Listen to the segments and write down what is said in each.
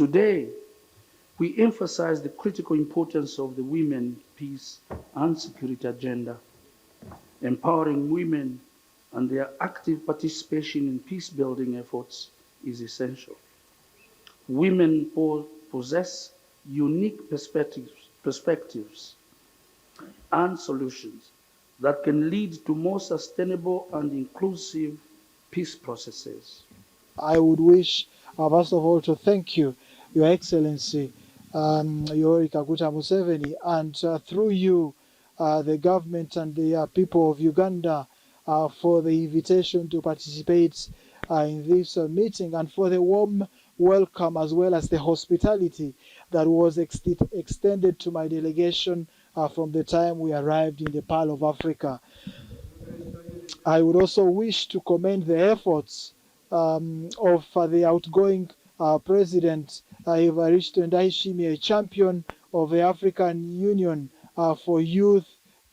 Today, we emphasize the critical importance of the women, peace, and security agenda. Empowering women and their active participation in peace-building efforts is essential. Women possess unique perspectives and solutions that can lead to more sustainable and inclusive peace processes. I would wish, first of all, to thank you, Your Excellency, Yoweri Kaguta Museveni, and through you, the government and the people of Uganda, for the invitation to participate in this meeting and for the warm welcome as well as the hospitality that was extended to my delegation from the time we arrived in the Pearl of Africa. I would also wish to commend the efforts of the outgoing President Evariste Ndayishimiye, a champion of the African Union for youth,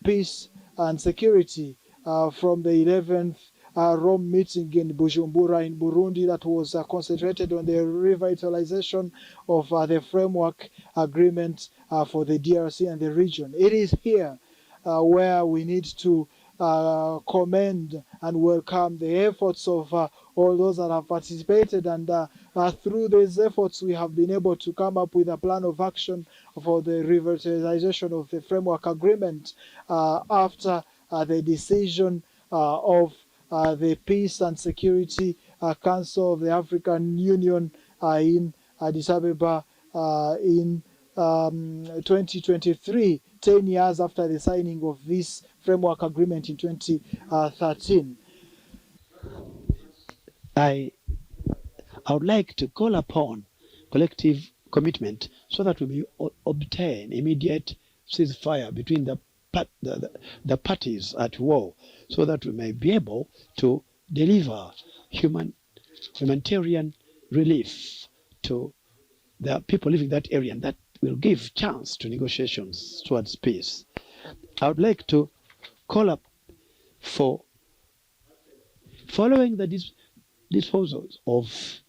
peace and security from the 11th ROM meeting in Bujumbura in Burundi that was concentrated on the revitalization of the framework agreement for the DRC and the region. It is here where we need to commend and welcome the efforts of all those that have participated, and through these efforts we have been able to come up with a plan of action for the revitalization of the framework agreement after the decision of the Peace and Security Council of the African Union in Addis Ababa in 2023, 10 years after the signing of this framework agreement in 2013. I would like to call upon collective commitment so that we may obtain immediate ceasefire between the parties at war, so that we may be able to deliver humanitarian relief to the people living in that area, and that will give chance to negotiations towards peace. I would like to call up for following the disposals of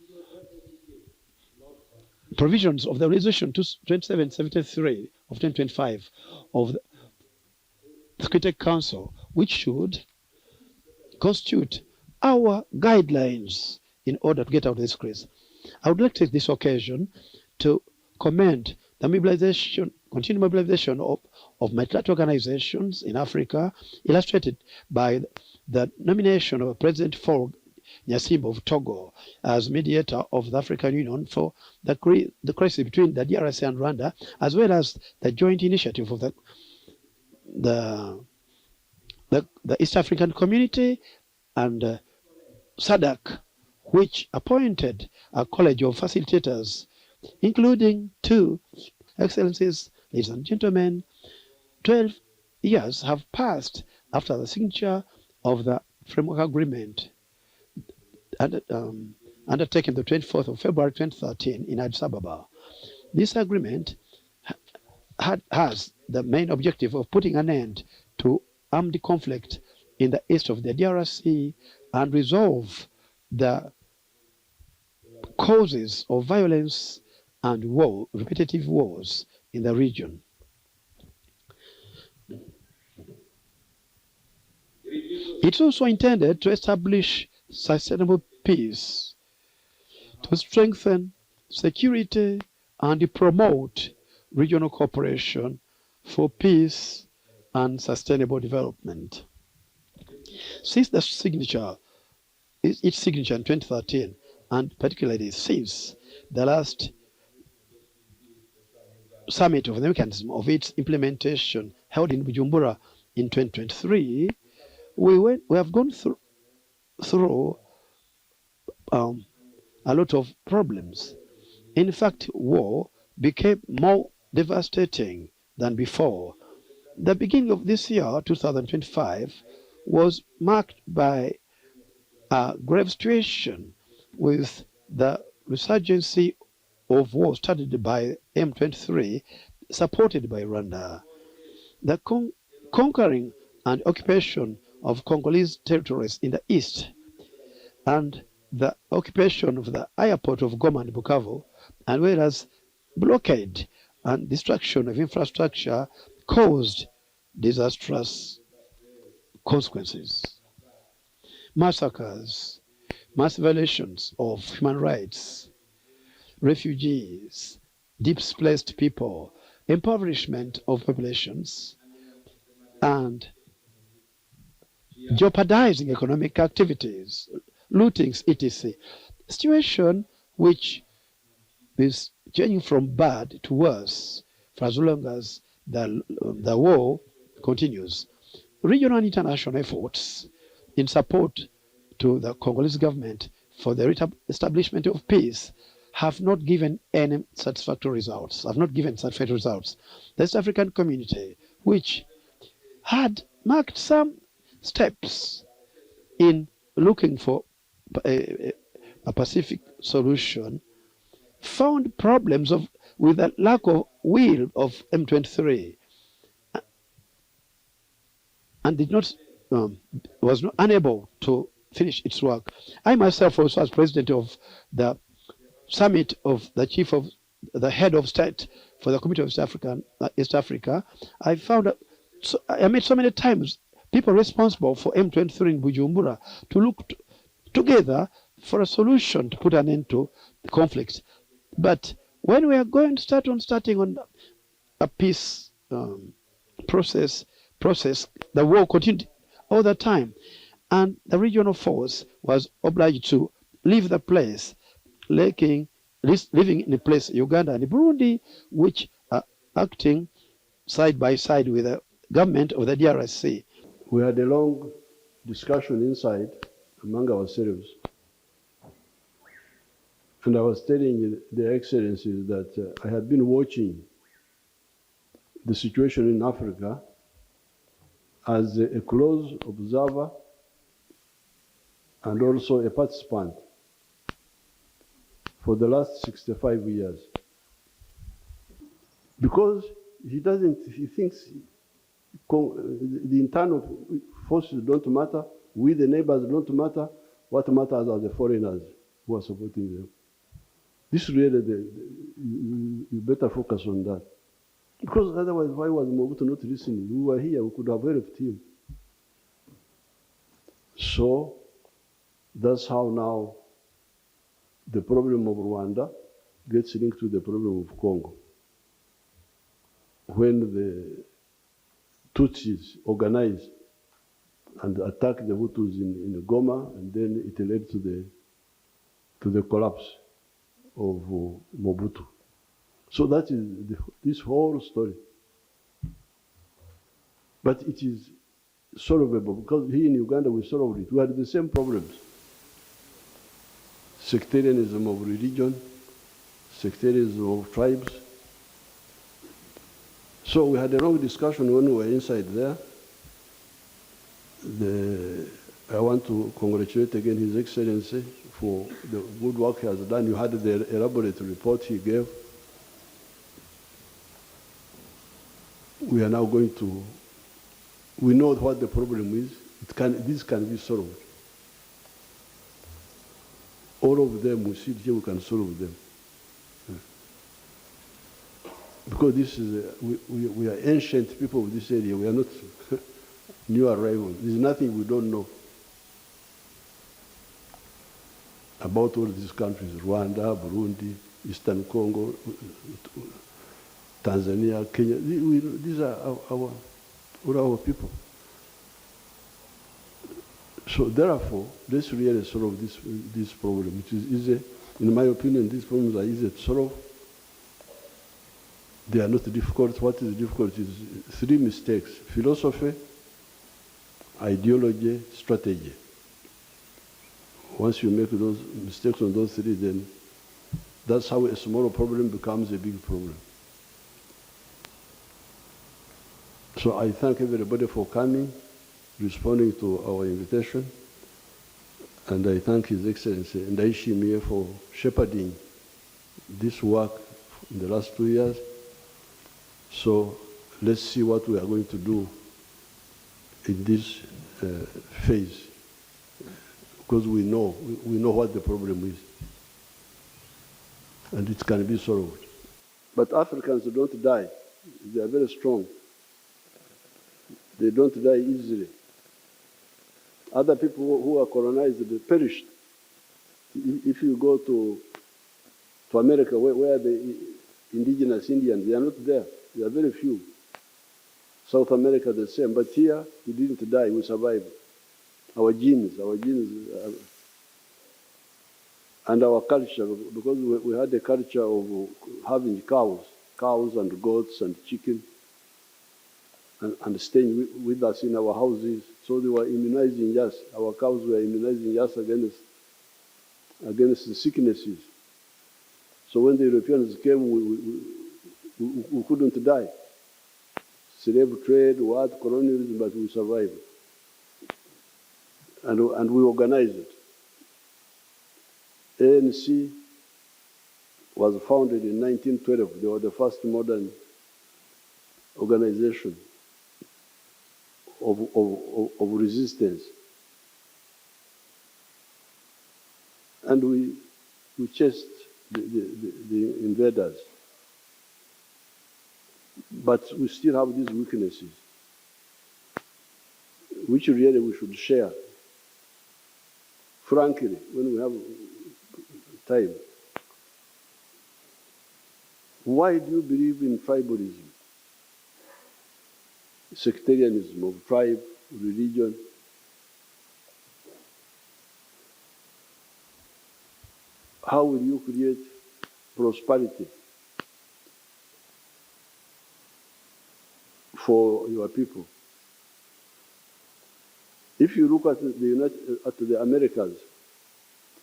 provisions of the resolution 2773 of 2025 of the Security Council, which should constitute our guidelines in order to get out of this crisis. I would like to take this occasion to commend the continued mobilization of multilateral organizations in Africa, illustrated by the nomination of President Faure Gnassingbe of Togo as mediator of the African Union for the crisis between the DRC and Rwanda, as well as the joint initiative of the East African Community and SADC, which appointed a college of facilitators, including 2 excellencies. Ladies and gentlemen, 12 years have passed after the signature of the framework agreement undertaken the 24th of February 2013 in Addis Ababa. This agreement has the main objective of putting an end to armed conflict in the east of the DRC and resolve the causes of violence and war, repetitive wars in the region. It's also intended to establish sustainable peace, to strengthen security and promote regional cooperation for peace and sustainable development. Since its signature in 2013, and particularly since the last summit of the mechanism of its implementation held in Bujumbura in 2023, we have gone through a lot of problems. In fact, war became more devastating than before. The beginning of this year, 2025, was marked by a grave situation with the resurgency of war started by M23, supported by Rwanda. The conquering and occupation of Congolese territories in the east and the occupation of the airport of Goma and Bukavu and whereas blockade and destruction of infrastructure caused disastrous consequences. Massacres, mass violations of human rights, refugees, displaced people, impoverishment of populations, and jeopardizing economic activities, lootings, etc. Situation which is changing from bad to worse for as long as the war continues. Regional and international efforts in support to the Congolese government for the establishment of peace have not given any satisfactory results, The East African community, which had marked some steps in looking for a Pacific solution, found problems with the lack of will of M23 and was not unable to finish its work. I myself also, as president of the summit of the head of state for the Committee of East Africa, I met so many times people responsible for M23 in Bujumbura to look together for a solution to put an end to the conflict. But when we are going to starting on a peace process, the war continued all the time, and the regional force was obliged to leave the place, living in a place, Uganda and Burundi, which are acting side by side with the government of the DRC. We had a long discussion inside among ourselves. And I was telling the Excellencies that I had been watching the situation in Africa as a close observer and also a participant for the last 65 years. Because he thinks the internal forces don't matter, we the neighbors don't matter, what matters are the foreigners who are supporting them. This really, you better focus on that. Because otherwise, why was Mobutu not listening? We were here, we could have helped him. So, that's how now the problem of Rwanda gets linked to the problem of Congo. When the Tutsis organized and attacked the Hutus in Goma, and then it led to the collapse of Mobutu. So that is this whole story. But it is solvable, because here in Uganda we solved it. We had the same problems. Sectarianism of religion, sectarianism of tribes. So we had a long discussion when we were inside there. I want to congratulate again His Excellency for the good work he has done. You had the elaborate report he gave. We are now going to, we know what the problem is. This can be solved. All of them, we sit here, we can solve them. Because this is, we are ancient people of this area. We are not new arrivals. There's nothing we don't know about all these countries, Rwanda, Burundi, Eastern Congo, Tanzania, Kenya. These are our people. So therefore, let's really solve this problem. It is easy. In my opinion, these problems are easy to solve. They are not difficult. What is difficult is three mistakes: philosophy, ideology, strategy. Once you make those mistakes on those three, then that's how a small problem becomes a big problem. So I thank everybody for coming, responding to our invitation, and I thank His Excellency and Aishimiye for shepherding this work in the last 2 years. So let's see what we are going to do in this phase, because we know what the problem is. and it can be solved. But Africans don't die. They are very strong. They don't die easily. Other people who are colonized, they perished. If you go to America, where the indigenous Indians, they are not there. There are very few. South America, the same. But here, we didn't die, we survived. Our genes, and our culture, because we had a culture of having cows and goats and chicken, and staying with us in our houses. So they were immunizing us. Our cows were immunizing us against the sicknesses. So when the Europeans came, we couldn't die. Slave trade, what, colonialism, but we survived. And we organized it. ANC was founded in 1912. They were the first modern organization of resistance. And we chased the invaders. But we still have these weaknesses, which really we should share. Frankly, when we have time. Why do you believe in tribalism? Sectarianism of tribe, religion. How will you create prosperity for your people? If you look at the Americas,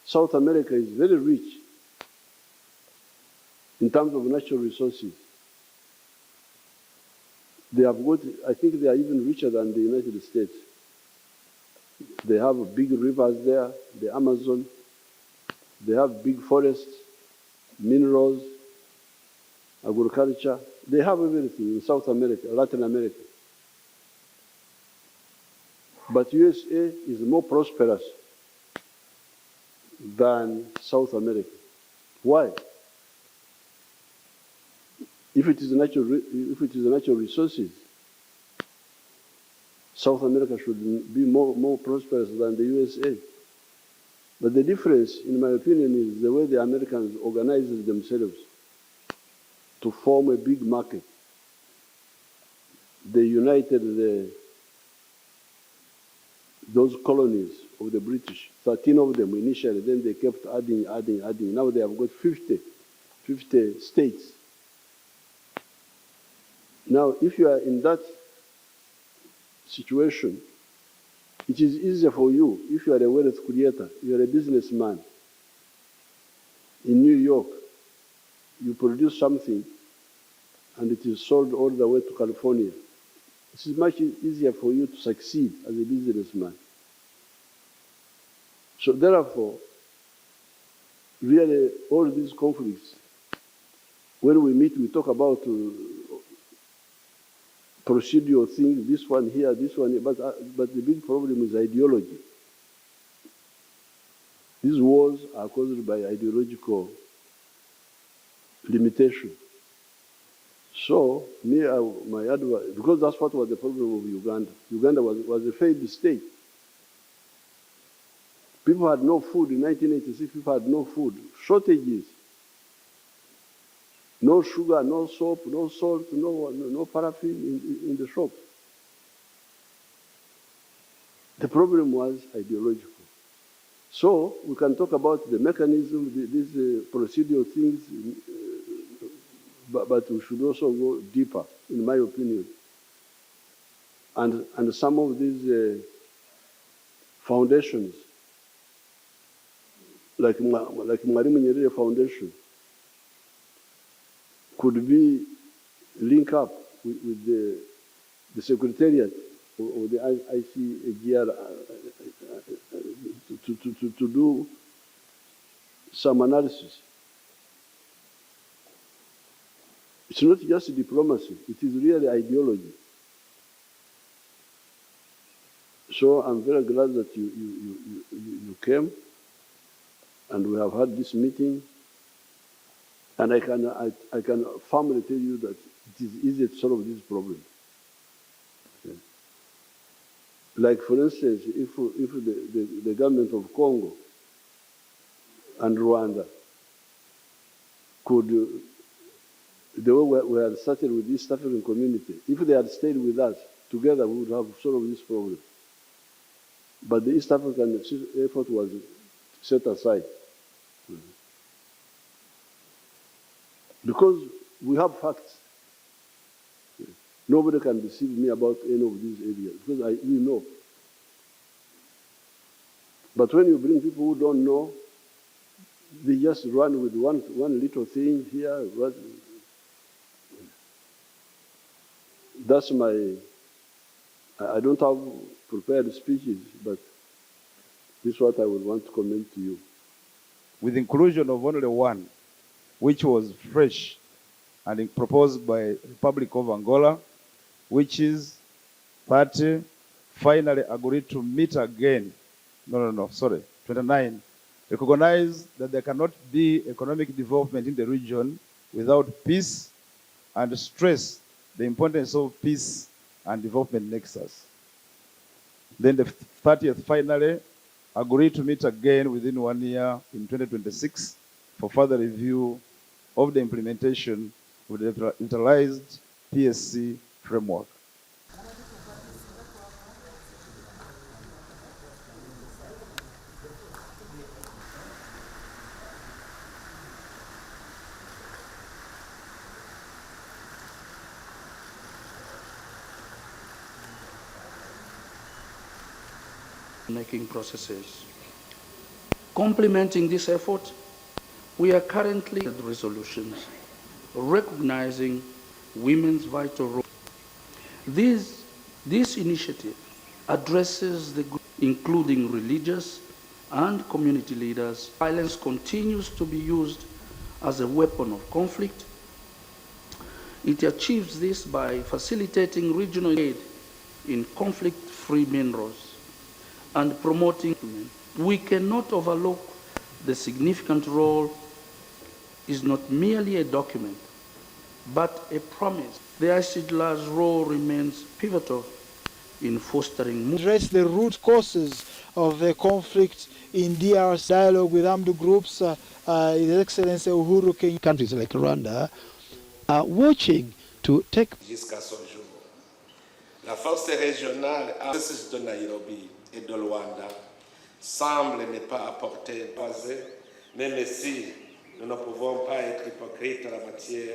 South America is very rich in terms of natural resources. They have got, I think they are even richer than the United States. They have big rivers there, the Amazon. They have big forests, minerals, agriculture. They have everything in South America, Latin America. But USA is more prosperous than South America. Why? If it is natural resources, South America should be more prosperous than the USA. But the difference, in my opinion, is the way the Americans organized themselves to form a big market. They united those colonies of the British, 13 of them initially, then they kept adding. Now they have got 50 states. Now, if you are in that situation, it is easier for you if you are a wealth creator, you are a businessman. In New York, you produce something and it is sold all the way to California. It is much easier for you to succeed as a businessman. So therefore, really, all these conflicts, when we meet, we talk about procedural things, this one here, this one here, but the big problem is ideology. These wars are caused by ideological limitation. So, my advice, because that's what was the problem of Uganda. Uganda was a failed state. People had no food in 1986, people had no food, shortages. No sugar, no soap, no salt, no paraffin in the shop. The problem was ideological. So we can talk about the mechanism, these procedural things, but we should also go deeper, in my opinion. And some of these foundations, like Mwalimu Nyerere Foundation, could be linked up with the secretariat or the ICAGR to do some analysis. It's not just diplomacy, it is really ideology. So I'm very glad that you came, and we have had this meeting. And I can firmly tell you that it is easy to solve this problem. Okay. Like, for instance, if the government of Congo and Rwanda could, the way we had started with the East African community, if they had stayed with us, together we would have solved this problem. But the East African effort was set aside. Because we have facts. Nobody can deceive me about any of these areas, because we know. But when you bring people who don't know, they just run with one little thing here. That's my, I don't have prepared speeches, but this is what I would want to comment to you. With inclusion of only one, which was fresh and proposed by the Republic of Angola, which is party finally agreed to meet again. 29. Recognize that there cannot be economic development in the region without peace, and stress the importance of peace and development nexus. Then the 30th finally agreed to meet again within 1 year in 2026 for further review of the implementation of the utilized PSC framework. Making processes. Complementing this effort, we are currently at resolutions recognizing women's vital role. This initiative addresses the group, including religious and community leaders. Violence continues to be used as a weapon of conflict. It achieves this by facilitating regional aid in conflict-free minerals and promoting. We cannot overlook the significant role is not merely a document, but a promise. The ICGLR's role remains pivotal in fostering address the root causes of the conflict in DRC. Dialogue with armed groups, His Excellency Uhuru Kenyatta. Countries like Rwanda are watching to take. Jusqu'à ce jour. La force régionale à processus de Nairobi et de Luanda semble ne pas apporter basé, même si nous ne pouvons pas être hypocrites en la matière.